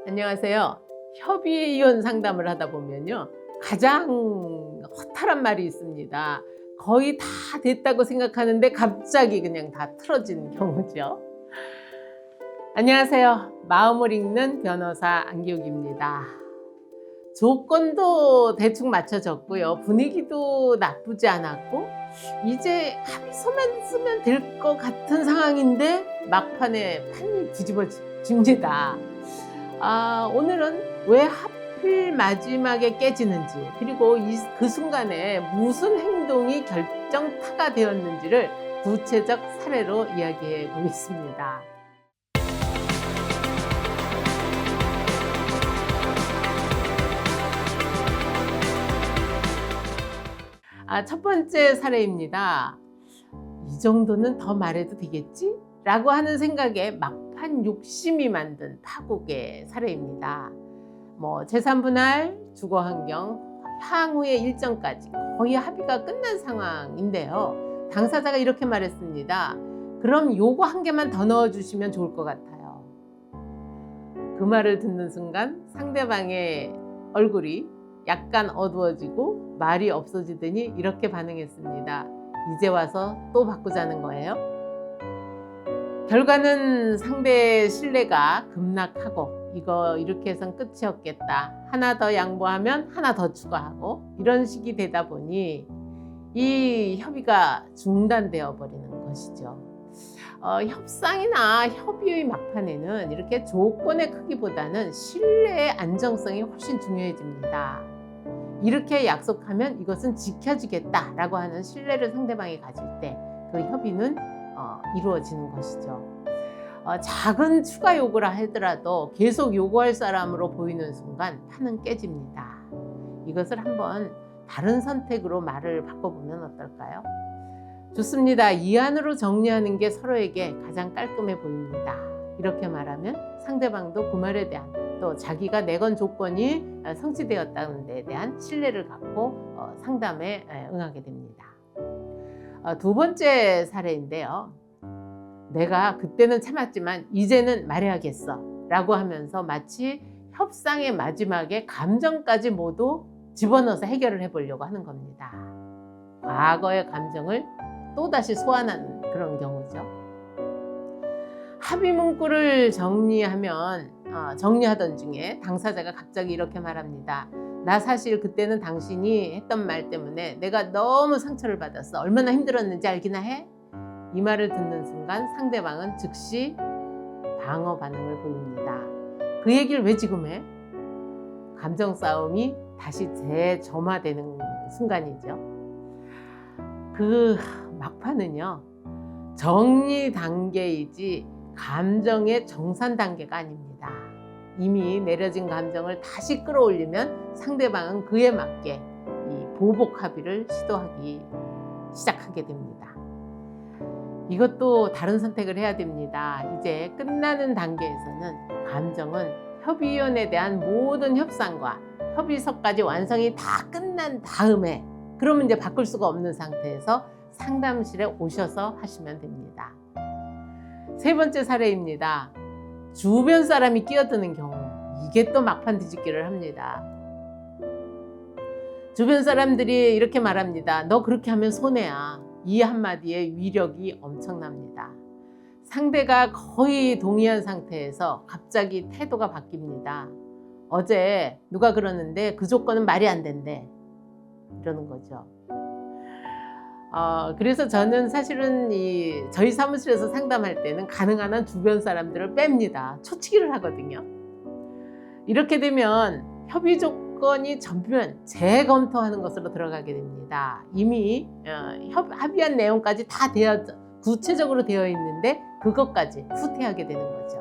안녕하세요. 협의이혼 상담을 하다 보면요. 가장 허탈한 말이 있습니다. 거의 다 됐다고 생각하는데 갑자기 그냥 다 틀어진 경우죠. 안녕하세요. 마음을 읽는 변호사 안기욱입니다. 조건도 대충 맞춰졌고요. 분위기도 나쁘지 않았고 이제 합의서만 쓰면 될 것 같은 상황인데 막판에 판이 뒤집어집니다. 오늘은 왜 하필 마지막에 깨지는지, 그리고 그 순간에 무슨 행동이 결정타가 되었는지를 구체적 사례로 이야기해 보겠습니다. 첫 번째 사례입니다. 이 정도는 더 말해도 되겠지? 라고 하는 생각에 막판 욕심이 만든 파국의 사례입니다. 재산분할, 주거환경, 향후의 일정까지 거의 합의가 끝난 상황인데요. 당사자가 이렇게 말했습니다. 그럼 요거 한 개만 더 넣어주시면 좋을 것 같아요. 그 말을 듣는 순간 상대방의 얼굴이 약간 어두워지고 말이 없어지더니 이렇게 반응했습니다. 이제 와서 또 바꾸자는 거예요? 결과는 상대의 신뢰가 급락하고 이거 이렇게 해선 끝이었겠다. 하나 더 양보하면 하나 더 추가하고 이런 식이 되다 보니 이 협의가 중단되어 버리는 것이죠. 협상이나 협의의 막판에는 이렇게 조건의 크기보다는 신뢰의 안정성이 훨씬 중요해집니다. 이렇게 약속하면 이것은 지켜지겠다라고 하는 신뢰를 상대방이 가질 때 그 협의는 이루어지는 것이죠. 작은 추가 요구라 하더라도 계속 요구할 사람으로 보이는 순간 판은 깨집니다. 이것을 한번 다른 선택으로 말을 바꿔보면 어떨까요? 좋습니다. 이 안으로 정리하는 게 서로에게 가장 깔끔해 보입니다. 이렇게 말하면 상대방도 그 말에 대한 또 자기가 내건 조건이 성취되었다는 데 대한 신뢰를 갖고 상담에 응하게 됩니다. 두 번째 사례인데요. 내가 그때는 참았지만 이제는 말해야겠어 라고 하면서 마치 협상의 마지막에 감정까지 모두 집어넣어서 해결을 해보려고 하는 겁니다. 과거의 감정을 또다시 소환하는 그런 경우죠. 합의 문구를 정리하던 중에 당사자가 갑자기 이렇게 말합니다. 나 사실 그때는 당신이 했던 말 때문에 내가 너무 상처를 받았어. 얼마나 힘들었는지 알기나 해? 이 말을 듣는 순간 상대방은 즉시 방어 반응을 보입니다. 그 얘기를 왜 지금 해? 감정 싸움이 다시 재점화되는 순간이죠. 그 막판은요, 정리 단계이지 감정의 정산 단계가 아닙니다. 이미 내려진 감정을 다시 끌어올리면 상대방은 그에 맞게 이 보복 합의를 시작하게 됩니다. 이것도 다른 선택을 해야 됩니다. 이제 끝나는 단계에서는 감정은 협의위원에 대한 모든 협상과 협의서까지 완성이 다 끝난 다음에, 그러면 이제 바꿀 수가 없는 상태에서 상담실에 오셔서 하시면 됩니다. 세 번째 사례입니다. 주변 사람이 끼어드는 경우, 이게 또 막판 뒤집기를 합니다. 주변 사람들이 이렇게 말합니다. 너 그렇게 하면 손해야. 이 한마디의 위력이 엄청납니다. 상대가 거의 동의한 상태에서 갑자기 태도가 바뀝니다. 어제 누가 그러는데 그 조건은 말이 안 된대. 이러는 거죠. 그래서 저는 사실은 저희 사무실에서 상담할 때는 가능한 한 주변 사람들을 뺍니다. 초치기를 하거든요. 이렇게 되면 협의 조건이 전면 재검토하는 것으로 들어가게 됩니다. 이미 합의한 내용까지 다 구체적으로 되어 있는데 그것까지 후퇴하게 되는 거죠.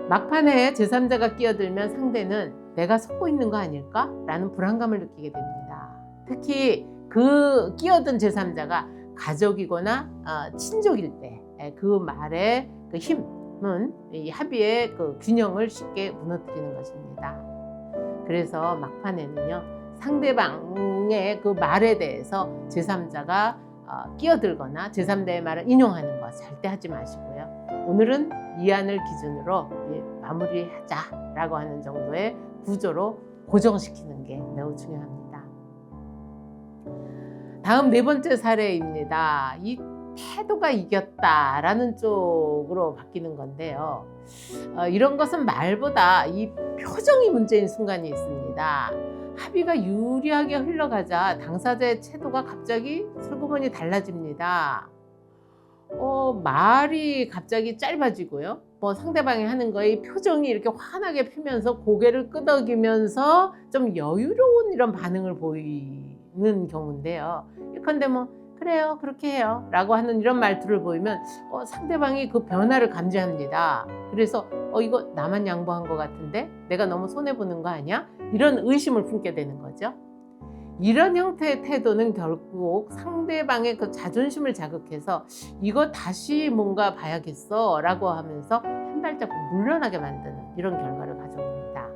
막판에 제3자가 끼어들면 상대는 내가 속고 있는 거 아닐까? 라는 불안감을 느끼게 됩니다. 특히 그 끼어든 제3자가 가족이거나 친족일 때 그 말의 그 힘은 이 합의의 그 균형을 쉽게 무너뜨리는 것입니다. 그래서 막판에는요, 상대방의 그 말에 대해서 제3자가 끼어들거나 제3자의 말을 인용하는 거 절대 하지 마시고요. 오늘은 이 안을 기준으로 마무리하자. 라고 하는 정도의 구조로 고정시키는 게 매우 중요합니다. 다음 네 번째 사례입니다. 이 태도가 이겼다라는 쪽으로 바뀌는 건데요. 이런 것은 말보다 이 표정이 문제인 순간이 있습니다. 합의가 유리하게 흘러가자 당사자의 태도가 갑자기 슬그머니 달라집니다. 말이 갑자기 짧아지고요. 상대방이 하는 거에 표정이 이렇게 환하게 피면서 고개를 끄덕이면서 좀 여유로운 이런 반응을 보이는 경우인데요. 예컨대 그래요, 그렇게 해요 라고 하는 이런 말투를 보이면 상대방이 그 변화를 감지합니다. 그래서 이거 나만 양보한 것 같은데 내가 너무 손해보는 거 아니야? 이런 의심을 품게 되는 거죠. 이런 형태의 태도는 결국 상대방의 그 자존심을 자극해서 이거 다시 뭔가 봐야겠어 라고 하면서 한 발짝 물러나게 만드는 이런 결과를 가져옵니다.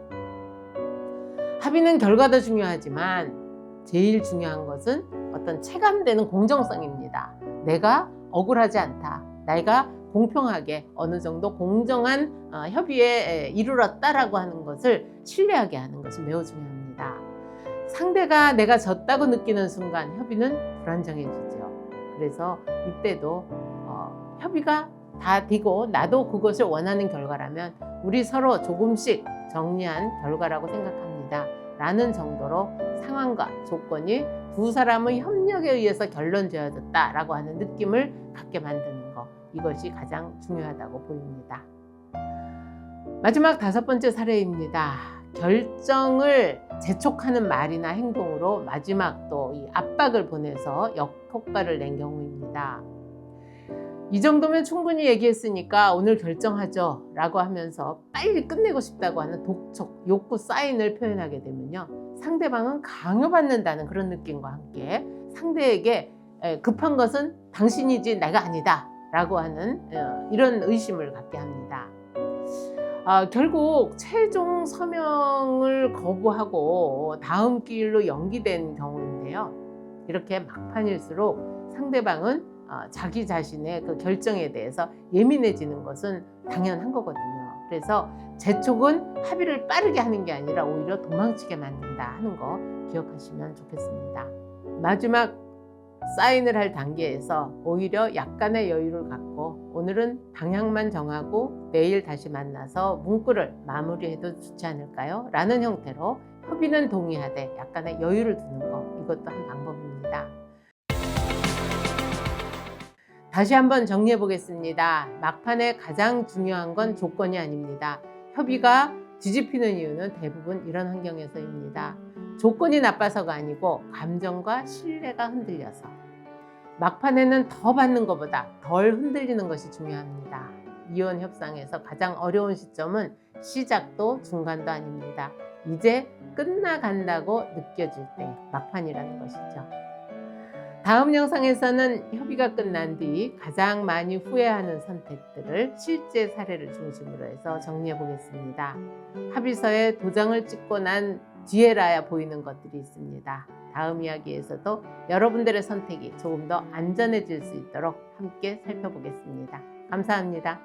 합의는 결과도 중요하지만 제일 중요한 것은 어떤 체감되는 공정성입니다. 내가 억울하지 않다. 내가 공평하게 어느 정도 공정한 협의에 이르렀다라고 하는 것을 신뢰하게 하는 것이 매우 중요합니다. 상대가 내가 졌다고 느끼는 순간 협의는 불안정해지죠. 그래서 이때도 협의가 다 되고 나도 그것을 원하는 결과라면 우리 서로 조금씩 정리한 결과라고 생각합니다. 라는 정도로 상황과 조건이 두 사람의 협력에 의해서 결론지어졌다라고 하는 느낌을 갖게 만드는 것, 이것이 가장 중요하다고 보입니다. 마지막 다섯 번째 사례입니다. 결정을 재촉하는 말이나 행동으로 마지막 또 이 압박을 보내서 역효과를 낸 경우입니다. 이 정도면 충분히 얘기했으니까 오늘 결정하죠 라고 하면서 빨리 끝내고 싶다고 하는 독촉, 욕구 사인을 표현하게 되면요, 상대방은 강요받는다는 그런 느낌과 함께 상대에게 급한 것은 당신이지 내가 아니다 라고 하는 이런 의심을 갖게 합니다. 결국 최종 서명을 거부하고 다음 기일로 연기된 경우인데요. 이렇게 막판일수록 상대방은 자기 자신의 그 결정에 대해서 예민해지는 것은 당연한 거거든요. 그래서 재촉은 합의를 빠르게 하는 게 아니라 오히려 도망치게 만든다 하는 거 기억하시면 좋겠습니다. 마지막 사인을 할 단계에서 오히려 약간의 여유를 갖고 오늘은 방향만 정하고 내일 다시 만나서 문구를 마무리해도 좋지 않을까요? 라는 형태로 협의는 동의하되 약간의 여유를 두는 거, 이것도 한 방법입니다. 다시 한번 정리해 보겠습니다. 막판에 가장 중요한 건 조건이 아닙니다. 협의가 뒤집히는 이유는 대부분 이런 환경에서입니다. 조건이 나빠서가 아니고 감정과 신뢰가 흔들려서. 막판에는 더 받는 것보다 덜 흔들리는 것이 중요합니다. 이혼 협상에서 가장 어려운 시점은 시작도 중간도 아닙니다. 이제 끝나간다고 느껴질 때 막판이라는 것이죠. 다음 영상에서는 협의가 끝난 뒤 가장 많이 후회하는 선택들을 실제 사례를 중심으로 해서 정리해 보겠습니다. 합의서에 도장을 찍고 난 뒤에라야 보이는 것들이 있습니다. 다음 이야기에서도 여러분들의 선택이 조금 더 안전해질 수 있도록 함께 살펴보겠습니다. 감사합니다.